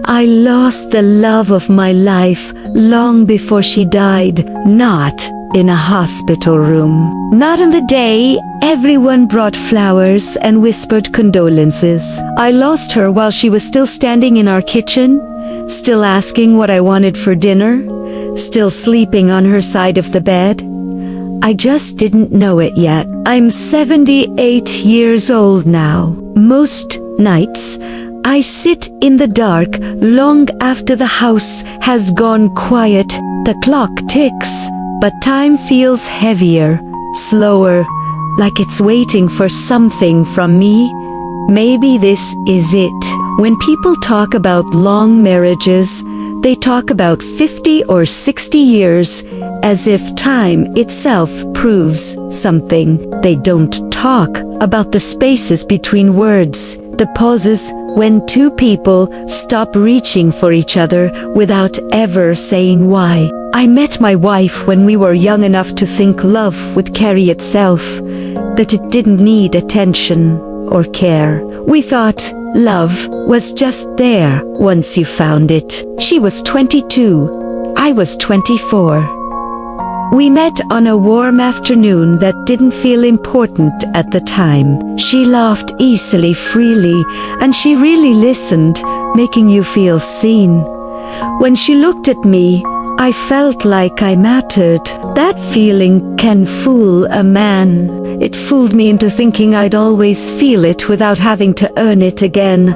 I lost the love of my life long before she died, not in a hospital room. Not on the day everyone brought flowers and whispered condolences. I lost her while she was still standing in our kitchen, still asking what I wanted for dinner, still sleeping on her side of the bed. I just didn't know it yet. I'm 78 years old now. Most nights, I sit in the dark long after the house has gone quiet. The clock ticks, but time feels heavier, slower, like it's waiting for something from me. Maybe this is it. When people talk about long marriages, they talk about 50 or 60 years, as if time itself proves something. They don't talk about the spaces between words, the pauses when two people stop reaching for each other without ever saying why. I met my wife when we were young enough to think love would carry itself, that it didn't need attention or care. We thought love was just there once you found it. She was 22, I was 24. We met on a warm afternoon that didn't feel important at the time. She laughed easily, freely, and she really listened, making you feel seen. When she looked at me, I felt like I mattered. That feeling can fool a man. It fooled me into thinking I'd always feel it without having to earn it again.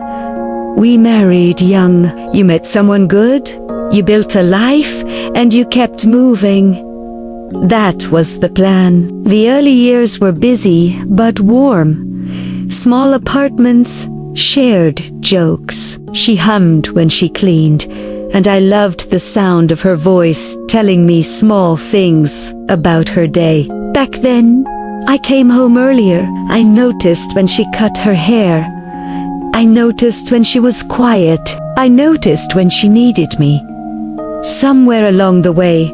We married young. You met someone good, you built a life, and you kept moving. That was the plan. The early years were busy, but warm. Small apartments, shared jokes. She hummed when she cleaned, and I loved the sound of her voice telling me small things about her day. Back then, I came home earlier. I noticed when she cut her hair. I noticed when she was quiet. I noticed when she needed me. Somewhere along the way,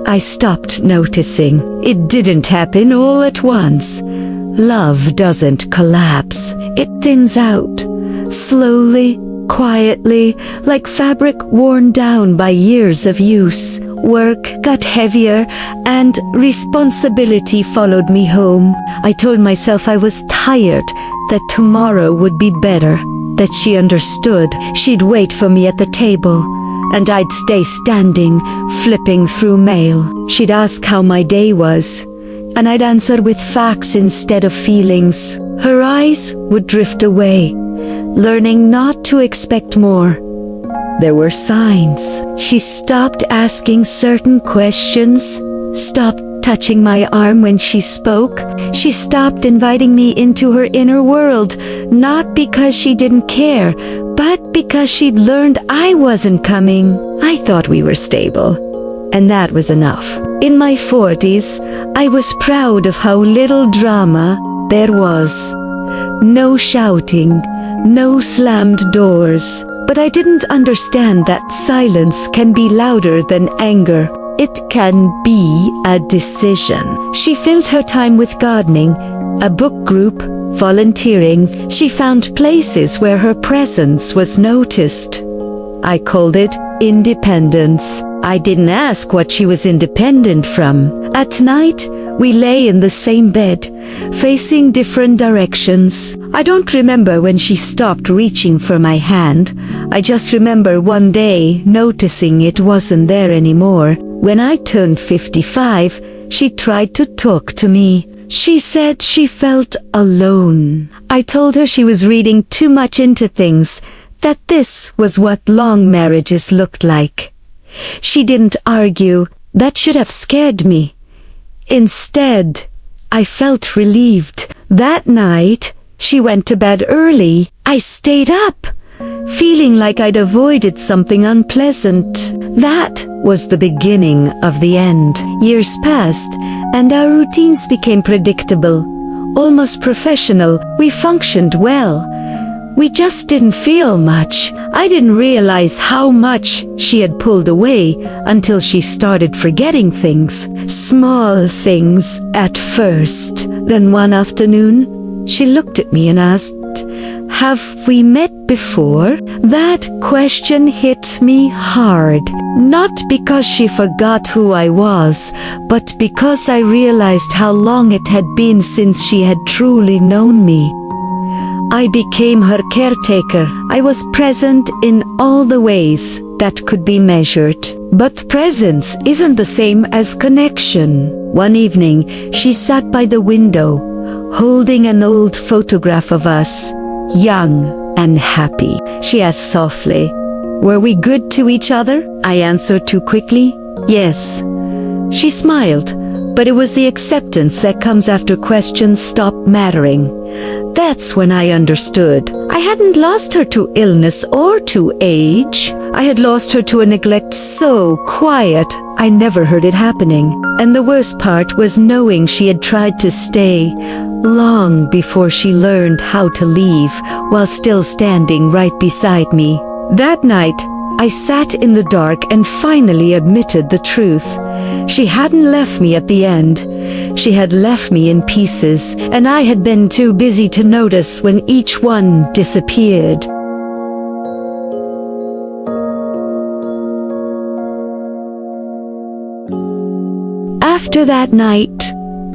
I stopped noticing. It didn't happen all at once. Love doesn't collapse. It thins out, slowly, quietly, like fabric worn down by years of use. Work got heavier, and responsibility followed me home. I told myself I was tired, that tomorrow would be better, that she understood. She'd wait for me at the table, and I'd stay standing, flipping through mail. She'd ask how my day was, and I'd answer with facts instead of feelings. Her eyes would drift away, learning not to expect more. There were signs. She stopped asking certain questions, stopped touching my arm when she spoke. She stopped inviting me into her inner world, not because she didn't care, but because she'd learned I wasn't coming. I thought we were stable, and that was enough. In my 40s, I was proud of how little drama there was. No shouting, no slammed doors. But I didn't understand that silence can be louder than anger. It can be a decision. She filled her time with gardening, a book group, volunteering. She found places where her presence was noticed. I called it independence. I didn't ask what she was independent from. At night, we lay in the same bed, facing different directions. I don't remember when she stopped reaching for my hand. I just remember one day noticing it wasn't there anymore. When I turned 55, she tried to talk to me. She said she felt alone. I told her she was reading too much into things, that this was what long marriages looked like. She didn't argue. That should have scared me. Instead, I felt relieved. That night, she went to bed early. I stayed up, feeling like I'd avoided something unpleasant. That was the beginning of the end. Years passed, and our routines became predictable, almost professional. We functioned well. We just didn't feel much. I didn't realize how much she had pulled away until she started forgetting things. Small things at first. Then one afternoon, she looked at me and asked, Have we met before? That question hit me hard. Not because she forgot who I was, but because I realized how long it had been since she had truly known me. I became her caretaker. I was present in all the ways that could be measured. But presence isn't the same as connection. One evening, she sat by the window, holding an old photograph of us, young and happy. She asked softly, "Were we good to each other?" I answered too quickly, "Yes." She smiled, but it was the acceptance that comes after questions stop mattering. That's when I understood. I hadn't lost her to illness or to age. I had lost her to a neglect so quiet I never heard it happening. And the worst part was knowing she had tried to stay long before she learned how to leave while still standing right beside me. That night, I sat in the dark and finally admitted the truth. She hadn't left me at the end. She had left me in pieces, and I had been too busy to notice when each one disappeared. After that night,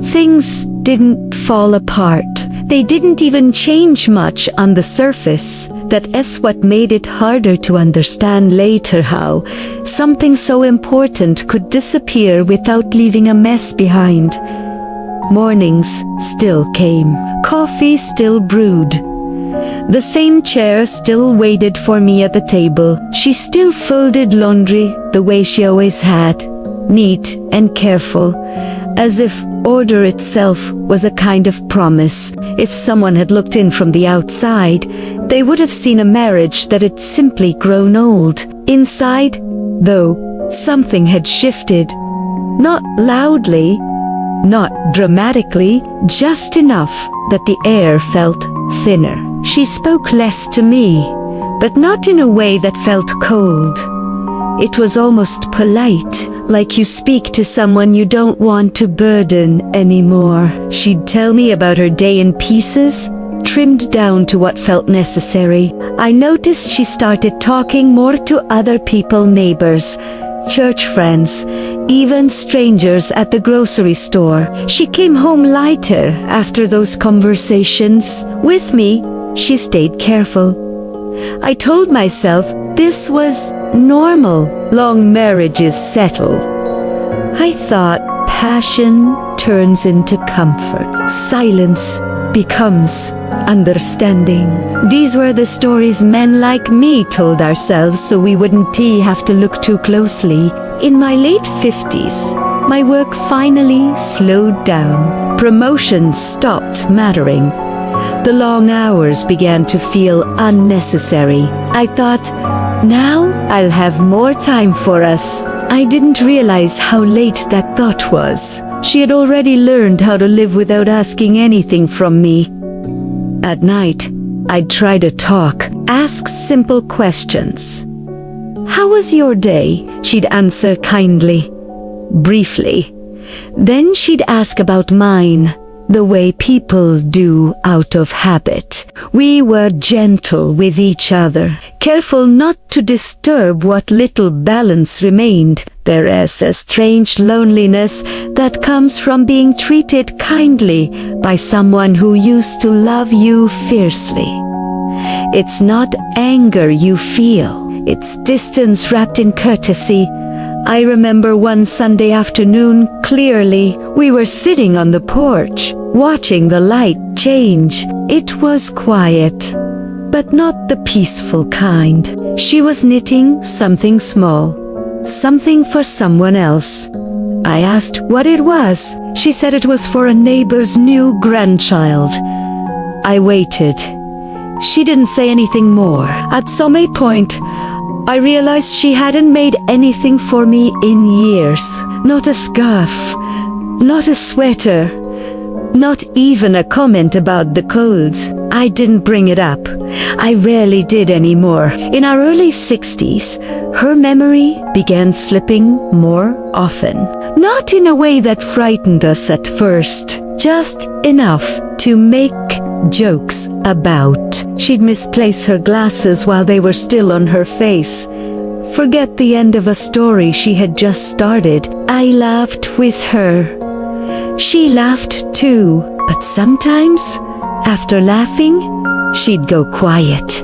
things didn't fall apart. They didn't even change much on the surface. That's what made it harder to understand later how something so important could disappear without leaving a mess behind. Mornings still came. Coffee still brewed. The same chair still waited for me at the table. She still folded laundry the way she always had, neat and careful, as if order itself was a kind of promise. If someone had looked in from the outside, they would have seen a marriage that had simply grown old. Inside, though, something had shifted. Not loudly, not dramatically, just enough that the air felt thinner. She spoke less to me, but not in a way that felt cold. It was almost polite, like you speak to someone you don't want to burden anymore. She'd tell me about her day in pieces, trimmed down to what felt necessary. I noticed she started talking more to other people, neighbors, church friends, even strangers at the grocery store. She came home lighter after those conversations. With me, she stayed careful. I told myself this was normal. Long marriages settle. I thought passion turns into comfort. Silence becomes understanding. These were the stories men like me told ourselves so we wouldn't have to look too closely. In my late 50s, my work finally slowed down. Promotions stopped mattering. The long hours began to feel unnecessary. I thought, now I'll have more time for us. I didn't realize how late that thought was. She had already learned how to live without asking anything from me. At night, I'd try to talk, ask simple questions. "How was your day?" She'd answer kindly, briefly. Then she'd ask about mine, the way people do out of habit. We were gentle with each other, careful not to disturb what little balance remained. There is a strange loneliness that comes from being treated kindly by someone who used to love you fiercely. It's not anger you feel, it's distance wrapped in courtesy. I remember one Sunday afternoon clearly. We were sitting on the porch, watching the light change. It was quiet, but not the peaceful kind. She was knitting something small, something for someone else. I asked what it was. She said it was for a neighbor's new grandchild. I waited. She didn't say anything more. At some point, I realized she hadn't made anything for me in years. Not a scarf, not a sweater, not even a comment about the cold. I didn't bring it up. I rarely did anymore. In our early 60s, her memory began slipping more often. Not in a way that frightened us at first, just enough to make jokes about. She'd misplace her glasses while they were still on her face. Forget the end of a story she had just started. I laughed with her. She laughed too, but sometimes, after laughing, she'd go quiet.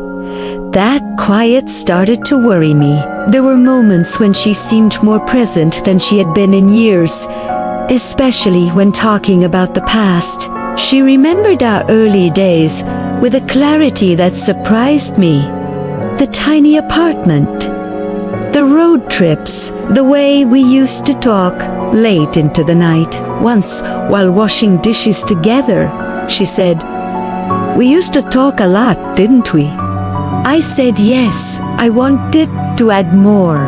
That quiet started to worry me. There were moments when she seemed more present than she had been in years, especially when talking about the past. She remembered our early days with a clarity that surprised me. The tiny apartment, the road trips, the way we used to talk late into the night. Once, while washing dishes together, she said, "We used to talk a lot, didn't we?" I said yes. I wanted to add more.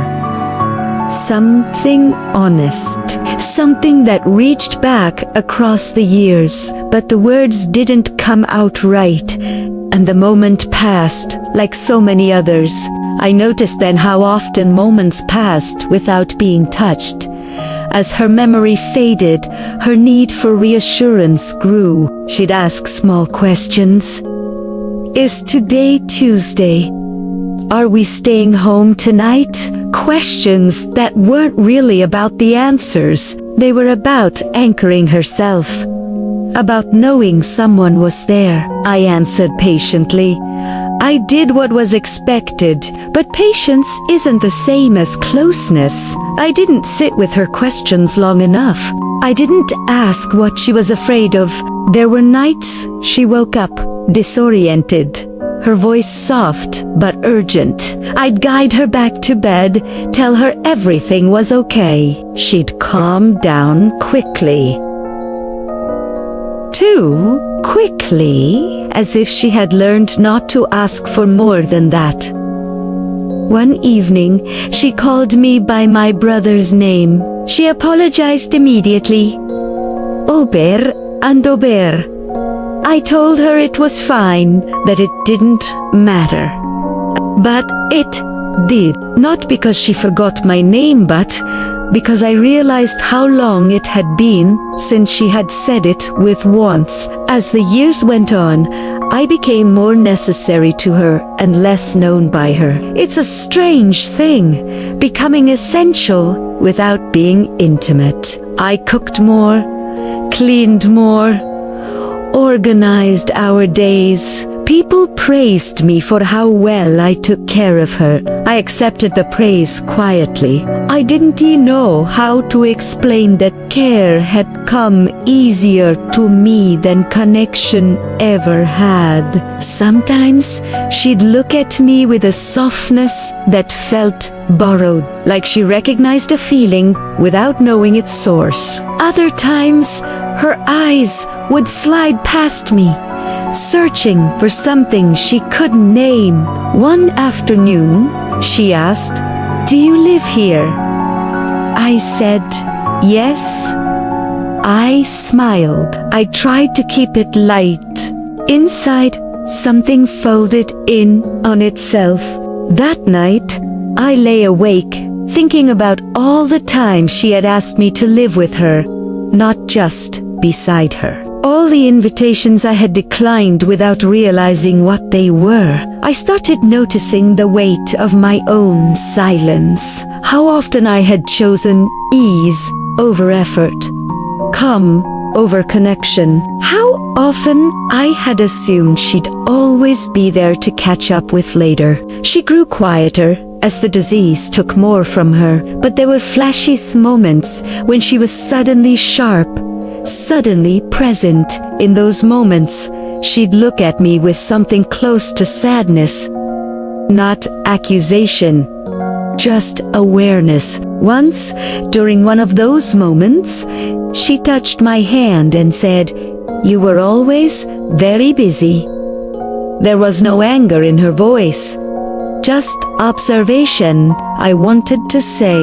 Something honest. Something that reached back across the years. But the words didn't come out right. And the moment passed, like so many others. I noticed then how often moments passed without being touched. As her memory faded, her need for reassurance grew. She'd ask small questions. Is today Tuesday? Are we staying home tonight? Questions that weren't really about the answers. They were about anchoring herself. About knowing someone was there. I answered patiently. I did what was expected, but patience isn't the same as closeness. I didn't sit with her questions long enough. I didn't ask what she was afraid of. There were nights she woke up disoriented, her voice soft but urgent. I'd guide her back to bed, tell her everything was okay. She'd calm down quickly. Too quickly, as if she had learned not to ask for more than that. One evening, she called me by my brother's name. She apologized immediately. Ober and Ober. I told her it was fine, that it didn't matter. But it did. Not because she forgot my name, but because I realized how long it had been since she had said it with warmth. As the years went on, I became more necessary to her and less known by her. It's a strange thing, becoming essential without being intimate. I cooked more, cleaned more, organized our days. People praised me for how well I took care of her. I accepted the praise quietly. I didn't know how to explain that care had come easier to me than connection ever had. Sometimes she'd look at me with a softness that felt borrowed, like she recognized a feeling without knowing its source. Other times, her eyes would slide past me, searching for something she couldn't name. One afternoon, she asked, "Do you live here?" I said, "Yes." I smiled. I tried to keep it light. Inside, something folded in on itself. That night, I lay awake, thinking about all the times she had asked me to live with her, not just beside her. All the invitations I had declined without realizing what they were. I started noticing the weight of my own silence. How often I had chosen ease over effort, calm over connection. How often I had assumed she'd always be there to catch up with later. She grew quieter as the disease took more from her, but there were flashy moments when she was suddenly sharp, suddenly present. In those moments, she'd look at me with something close to sadness. Not accusation, just awareness. Once, during one of those moments, she touched my hand and said, "You were always very busy." There was no anger in her voice, just observation. I wanted to say,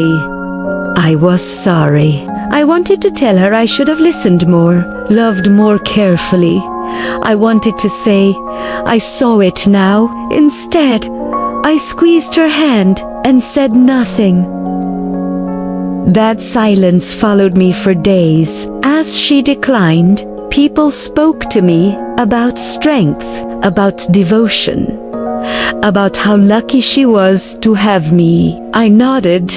I was sorry. I wanted to tell her I should have listened more, loved more carefully. I wanted to say, I saw it now. Instead, I squeezed her hand and said nothing. That silence followed me for days. As she declined, People spoke to me about strength, about devotion, about how lucky she was to have me. I nodded.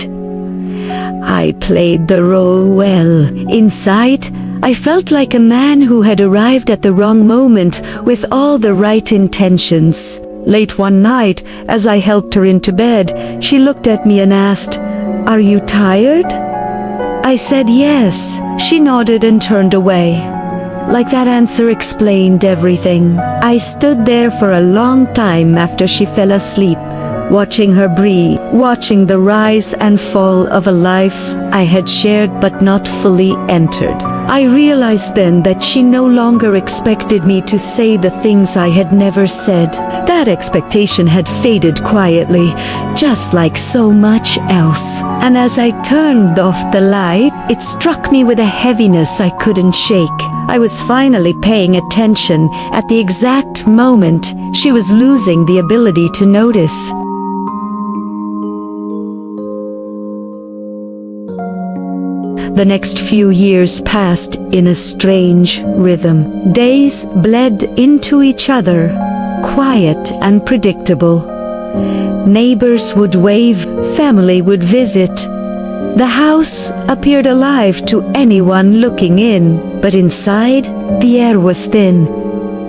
I played the role well. Inside, I felt like a man who had arrived at the wrong moment with all the right intentions. Late one night, as I helped her into bed, she looked at me and asked, "Are you tired?" I said yes. She nodded and turned away. Like that answer explained everything. I stood there for a long time after she fell asleep, watching her breathe, watching the rise and fall of a life I had shared but not fully entered. I realized then that she no longer expected me to say the things I had never said. That expectation had faded quietly, just like so much else. And as I turned off the light, it struck me with a heaviness I couldn't shake. I was finally paying attention at the exact moment she was losing the ability to notice. The next few years passed in a strange rhythm. Days bled into each other, quiet and predictable. Neighbors would wave, family would visit. The house appeared alive to anyone looking in, but inside, the air was thin.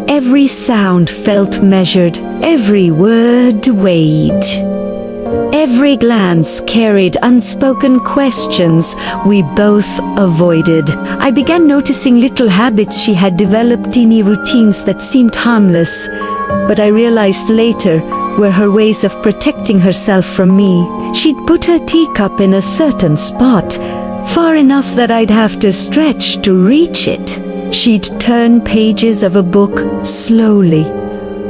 Every sound felt measured, every word weighed. Every glance carried unspoken questions we both avoided. I began noticing little habits she had developed, teeny routines that seemed harmless, but I realized later were her ways of protecting herself from me. She'd put her teacup in a certain spot, far enough that I'd have to stretch to reach it. She'd turn pages of a book slowly,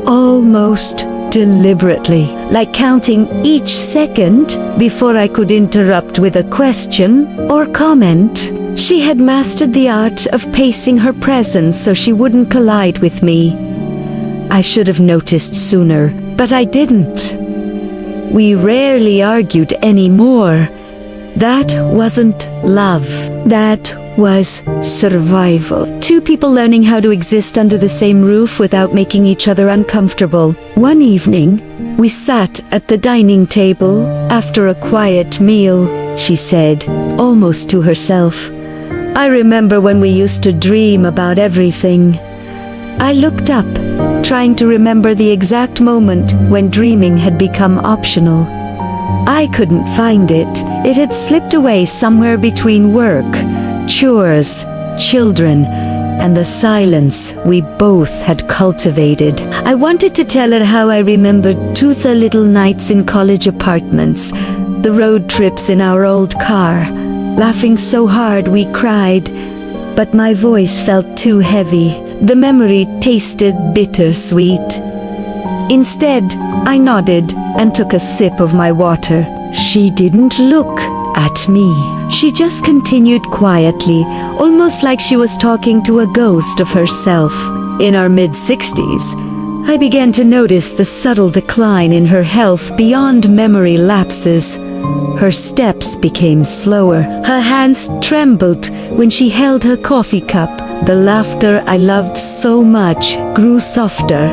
almost deliberately, like counting each second before I could interrupt with a question or comment. She had mastered the art of pacing her presence so she wouldn't collide with me. I should have noticed sooner, but I didn't. We rarely argued anymore. That wasn't love. That was survival. Two people learning how to exist under the same roof without making each other uncomfortable. One evening, we sat at the dining table after a quiet meal. She said, almost to herself, "I remember when we used to dream about everything." I looked up, trying to remember the exact moment when dreaming had become optional. I couldn't find it. It had slipped away somewhere between work, chores, children, and the silence we both had cultivated. I wanted to tell her how I remembered toothy little nights in college apartments, the road trips in our old car, laughing so hard we cried, but my voice felt too heavy. The memory tasted bittersweet. Instead, I nodded and took a sip of my water. She didn't look at me. She just continued quietly, almost like she was talking to a ghost of herself. In our mid-60s, I began to notice the subtle decline in her health beyond memory lapses. Her steps became slower. Her hands trembled when she held her coffee cup. The laughter I loved so much grew softer,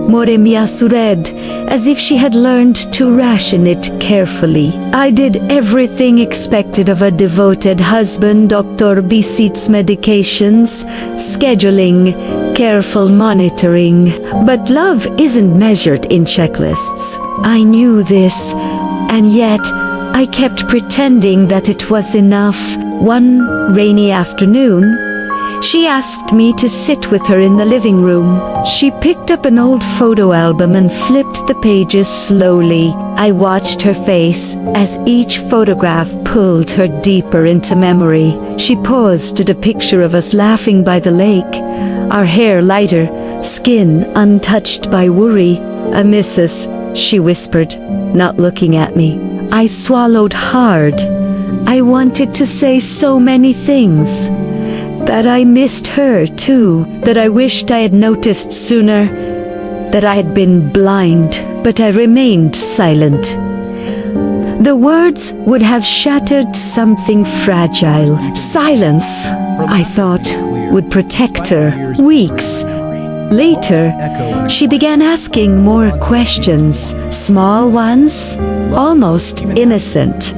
more measured, as if she had learned to ration it carefully. I did everything expected of a devoted husband. Dr. Bisit's medications, scheduling, careful monitoring. But love isn't measured in checklists. I knew this, and yet I kept pretending that it was enough. One rainy afternoon, she asked me to sit with her in the living room. She picked up an old photo album and flipped the pages slowly. I watched her face as each photograph pulled her deeper into memory. She paused at a picture of us laughing by the lake, our hair lighter, skin untouched by worry. "I miss us," she whispered, not looking at me. I swallowed hard. I wanted to say so many things. That I missed her too, that I wished I had noticed sooner, that I had been blind, but I remained silent. The words would have shattered something fragile. Silence, I thought, would protect her. Weeks later, she began asking more questions, small ones, almost innocent.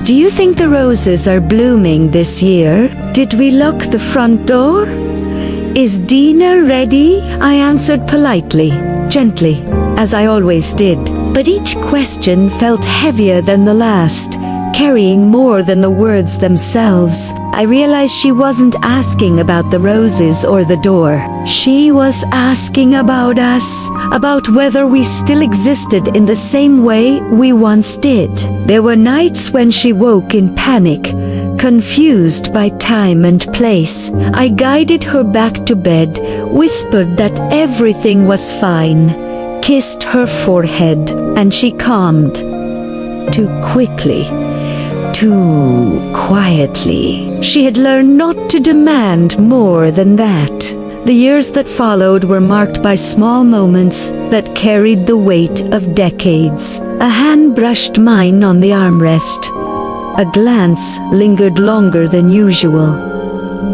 Do you think the roses are blooming this year? Did we lock the front door? Is Dina ready? I answered politely, gently, as I always did. But each question felt heavier than the last, carrying more than the words themselves. I realized she wasn't asking about the roses or the door. She was asking about us, about whether we still existed in the same way we once did. There were nights when she woke in panic, confused by time and place. I guided her back to bed, whispered that everything was fine, kissed her forehead, and she calmed. Too quickly. Too quietly. She had learned not to demand more than that. The years that followed were marked by small moments that carried the weight of decades. A hand brushed mine on the armrest. A glance lingered longer than usual.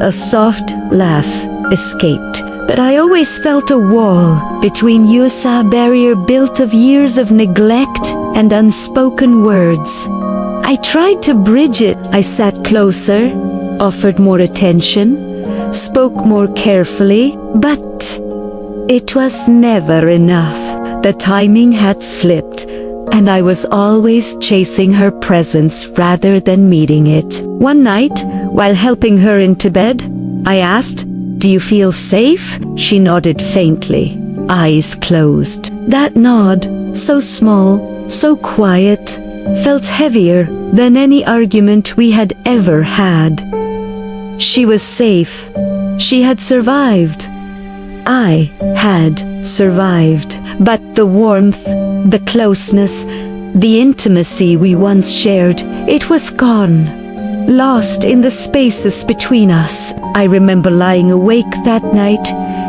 A soft laugh escaped. But I always felt a wall between us, a barrier built of years of neglect and unspoken words. I tried to bridge it. I sat closer, offered more attention, spoke more carefully, but it was never enough. The timing had slipped, and I was always chasing her presence rather than meeting it. One night, while helping her into bed, I asked, "Do you feel safe?" She nodded faintly, eyes closed. That nod, so small, so quiet, felt heavier than any argument we had ever had. She was safe. She had survived. I had survived. But the warmth, the closeness, the intimacy we once shared, it was gone. Lost in the spaces between us. I remember lying awake that night,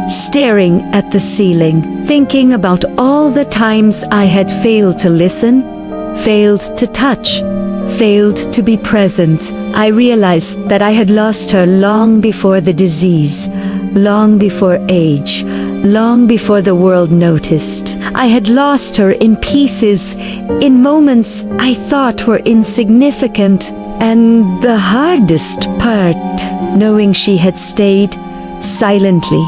staring at the ceiling, thinking about all the times I had failed to listen, failed to touch, failed to be present. I realized that I had lost her long before the disease, long before age, long before the world noticed. I had lost her in pieces, in moments I thought were insignificant. And the hardest part, knowing she had stayed silently,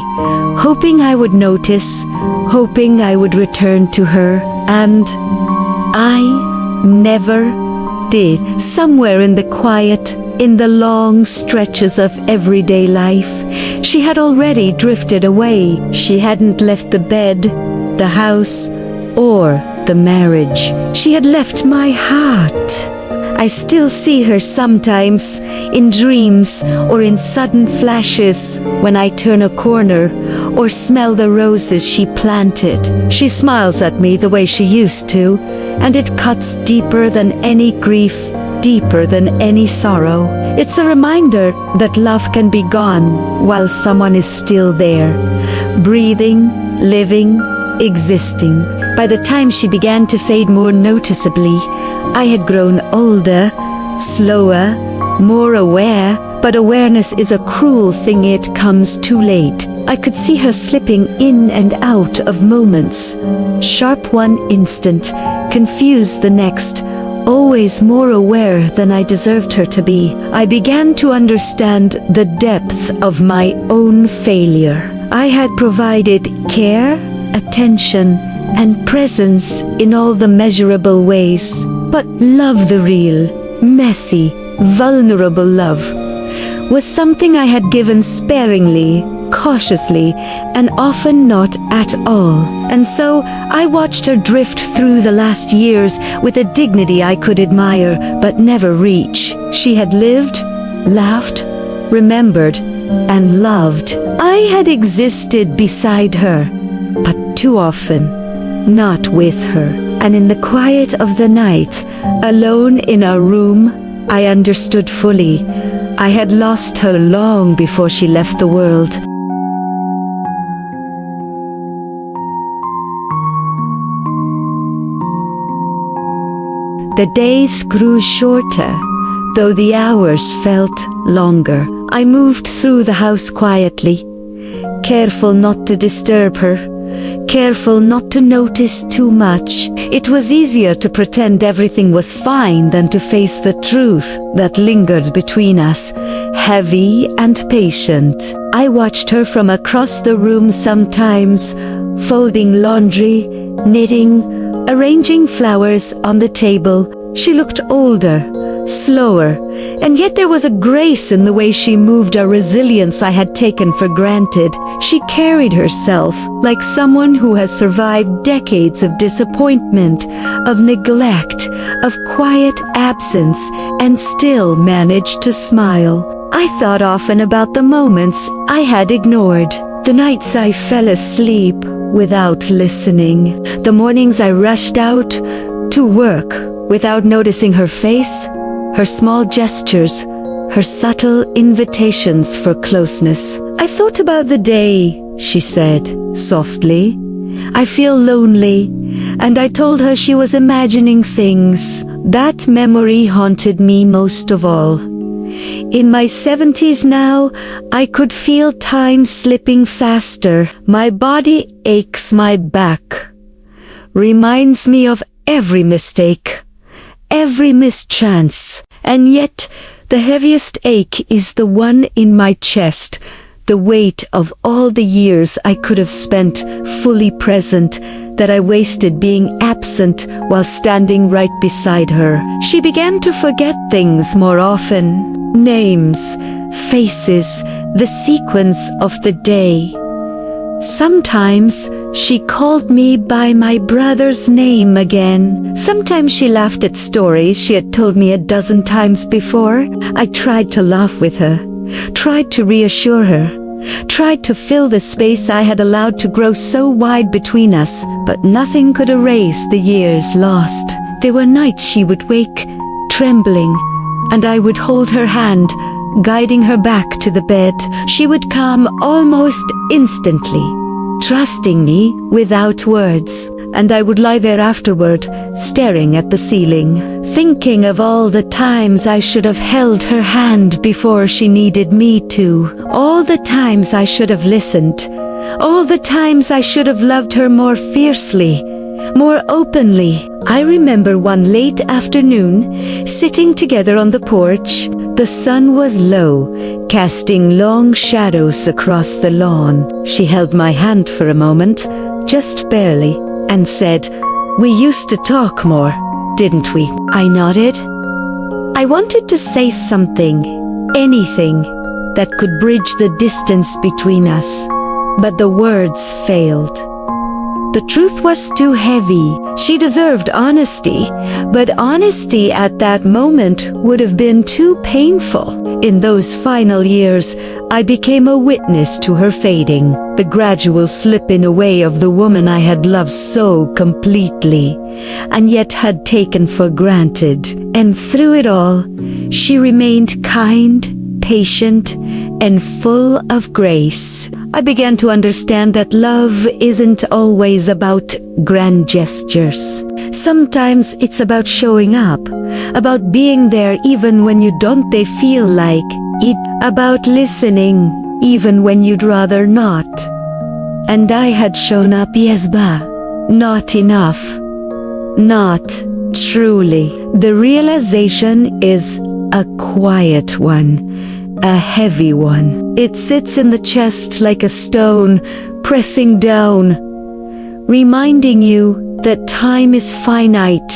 hoping I would notice, hoping I would return to her, and I never did. Somewhere in the quiet, in the long stretches of everyday life, she had already drifted away. She hadn't left the bed, the house, or the marriage. She had left my heart. I still see her sometimes, in dreams or in sudden flashes, when I turn a corner or smell the roses she planted. She smiles at me the way she used to, and it cuts deeper than any grief, deeper than any sorrow. It's a reminder that love can be gone while someone is still there, breathing, living, existing. By the time she began to fade more noticeably, I had grown older, slower, more aware, but awareness is a cruel thing. It comes too late. I could see her slipping in and out of moments, sharp one instant, confused the next, always more aware than I deserved her to be. I began to understand the depth of my own failure. I had provided care, attention, and presence in all the measurable ways. But love, the real, messy, vulnerable love, was something I had given sparingly, cautiously, and often not at all. And so I watched her drift through the last years with a dignity I could admire but never reach. She had lived, laughed, remembered, and loved. I had existed beside her, but too often, not with her. And in the quiet of the night, alone in our room, I understood fully. I had lost her long before she left the world. The days grew shorter, though the hours felt longer. I moved through the house quietly, careful not to disturb her, careful not to notice too much. It was easier to pretend everything was fine than to face the truth that lingered between us, heavy and patient. I watched her from across the room sometimes, folding laundry, knitting, arranging flowers on the table. She looked older, slower, and yet there was a grace in the way she moved, a resilience I had taken for granted. She carried herself like someone who has survived decades of disappointment, of neglect, of quiet absence, and still managed to smile. I thought often about the moments I had ignored, the nights I fell asleep without listening, the mornings I rushed out to work without noticing her face, her small gestures, her subtle invitations for closeness. I thought about the day, she said softly. I feel lonely, and I told her she was imagining things. That memory haunted me most of all. In my 70s now, I could feel time slipping faster. My body aches, my back reminds me of every mistake, every mischance, and yet the heaviest ache is the one in my chest, the weight of all the years I could have spent fully present, that I wasted being absent while standing right beside her. She began to forget things more often. Names, faces, the sequence of the day. Sometimes she called me by my brother's name again. Sometimes she laughed at stories she had told me a dozen times before. I tried to laugh with her, tried to reassure her, tried to fill the space I had allowed to grow so wide between us, but nothing could erase the years lost. There were nights she would wake, trembling, and I would hold her hand, guiding her back to the bed. She would come almost instantly, trusting me without words, and I would lie there afterward, staring at the ceiling, thinking of all the times I should have held her hand before she needed me to, all the times I should have listened, all the times I should have loved her more fiercely, more openly. I remember one late afternoon, sitting together on the porch. The sun was low, casting long shadows across the lawn. She held my hand for a moment, just barely, and said, "We used to talk more, didn't we?" I nodded. I wanted to say something, anything, that could bridge the distance between us, but the words failed. The truth was too heavy. She deserved honesty, but honesty at that moment would have been too painful. In those final years, I became a witness to her fading, the gradual slipping away of the woman I had loved so completely, and yet had taken for granted. And through it all, she remained kind, patient, and full of grace. I began to understand that love isn't always about grand gestures. Sometimes it's about showing up, about being there even when you don't feel like it, about listening even when you'd rather not. And I had shown up, yes, but not enough. Not truly. The realization is a quiet one, a heavy one. It sits in the chest like a stone, pressing down, reminding you that time is finite,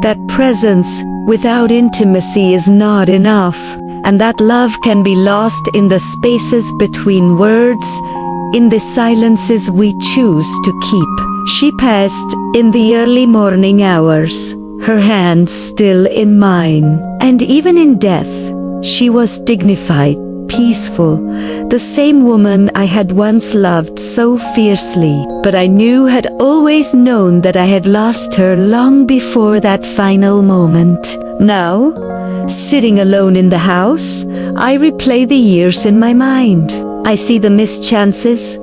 that presence without intimacy is not enough, and that love can be lost in the spaces between words, in the silences we choose to keep. She passed in the early morning hours, her hand still in mine, and even in death, she was dignified, peaceful, the same woman I had once loved so fiercely, but I had always known that I had lost her long before that final moment. Now, sitting alone in the house, I replay the years in my mind. I see the missed chances,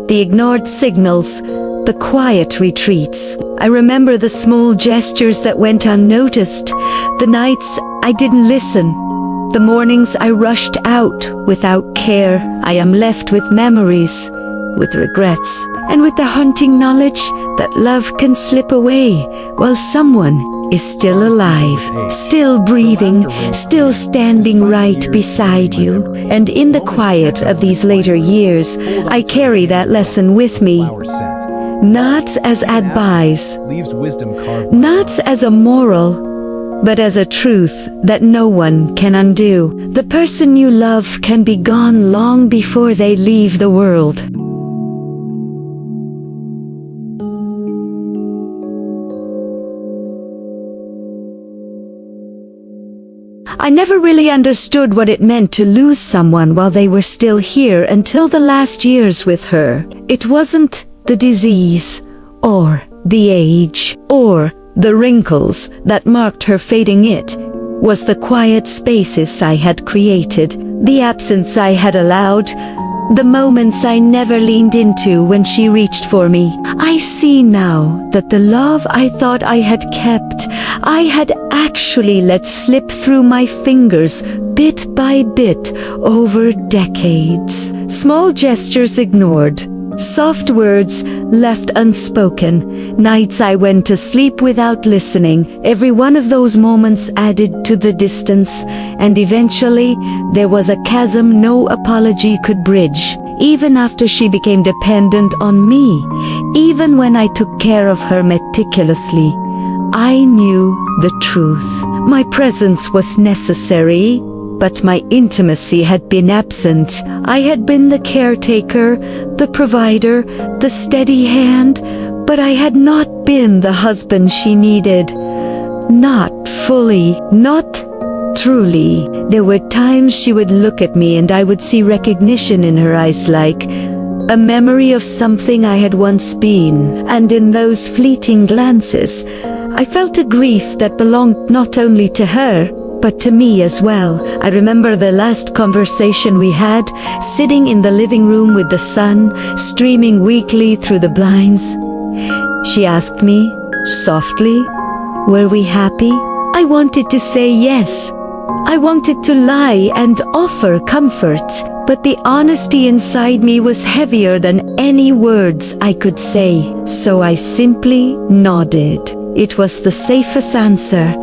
the ignored signals, the quiet retreats. I remember the small gestures that went unnoticed, the nights I didn't listen, The mornings I rushed out without care. I am left with memories, with regrets, and with the haunting knowledge that love can slip away while someone is still alive, still breathing, still standing right beside you. And in the quiet of these later years, I carry that lesson with me. Not as advice, not as a moral, but as a truth that no one can undo. The person you love can be gone long before they leave the world. I never really understood what it meant to lose someone while they were still here until the last years with her. It wasn't the disease, or the age, or the wrinkles that marked her fading. It was the quiet spaces I had created, the absence I had allowed, the moments I never leaned into when she reached for me. I see now that the love I thought I had kept, I had actually let slip through my fingers bit by bit over decades. Small gestures ignored, soft words left unspoken, nights I went to sleep without listening. Every one of those moments added to the distance, and eventually there was a chasm no apology could bridge. Even after she became dependent on me, even when I took care of her meticulously, I knew the truth. My presence was necessary, but my intimacy had been absent. I had been the caretaker, the provider, the steady hand, but I had not been the husband she needed. Not fully, not truly. There were times she would look at me and I would see recognition in her eyes, like a memory of something I had once been. And in those fleeting glances, I felt a grief that belonged not only to her, but to me as well. I remember the last conversation we had, sitting in the living room with the sun streaming weakly through the blinds. She asked me, softly, were we happy? I wanted to say yes. I wanted to lie and offer comfort, but the honesty inside me was heavier than any words I could say. So I simply nodded. It was the safest answer,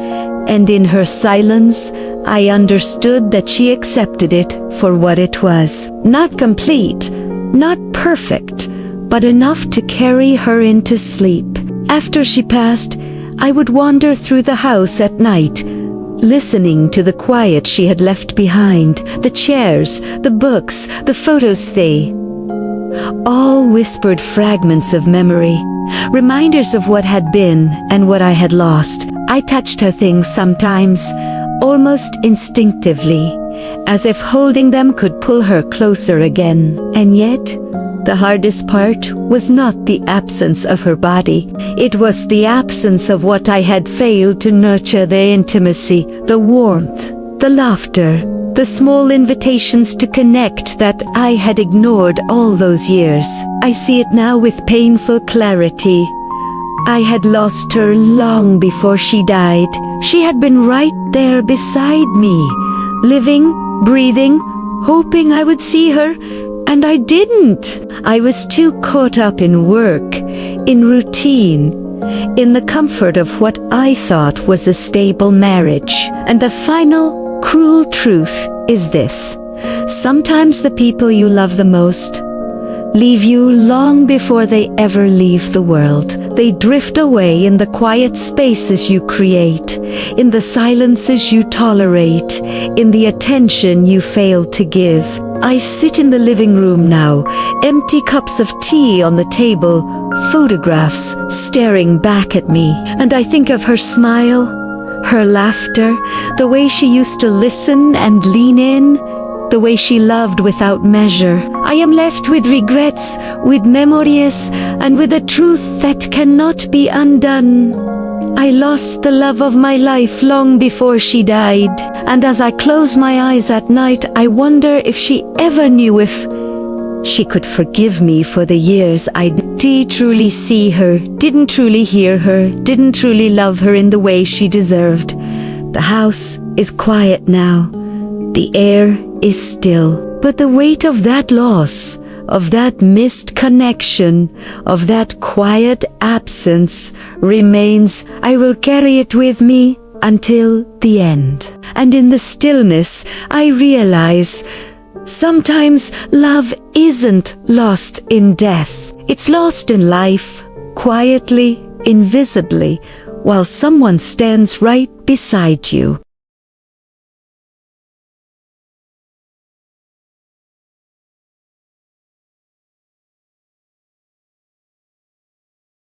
and in her silence, I understood that she accepted it for what it was. Not complete, not perfect, but enough to carry her into sleep. After she passed, I would wander through the house at night, listening to the quiet she had left behind, the chairs, the books, the photos, they all whispered fragments of memory, reminders of what had been and what I had lost. I touched her things sometimes, almost instinctively, as if holding them could pull her closer again. And yet, the hardest part was not the absence of her body. It was the absence of what I had failed to nurture: the intimacy, the warmth, the laughter, the small invitations to connect that I had ignored all those years. I see it now with painful clarity. I had lost her long before she died. She had been right there beside me, living, breathing, hoping I would see her, and I didn't. I was too caught up in work, in routine, in the comfort of what I thought was a stable marriage. And the final, cruel truth is this: sometimes the people you love the most leave you long before they ever leave the world. They drift away in the quiet spaces you create, in the silences you tolerate, in the attention you fail to give. I sit in the living room now, empty cups of tea on the table, photographs staring back at me, and I think of her smile, her laughter, the way she used to listen and lean in, the way she loved without measure. I am left with regrets, with memories, and with a truth that cannot be undone. I lost the love of my life long before she died, and as I close my eyes at night, I wonder if she ever knew, if she could forgive me for the years I didn't truly see her, didn't truly hear her, didn't truly love her in the way she deserved. The house is quiet now. The air is still, but the weight of that loss, of that missed connection, of that quiet absence remains. I will carry it with me until the end. And in the stillness, I realize sometimes love isn't lost in death. It's lost in life, quietly, invisibly, while someone stands right beside you.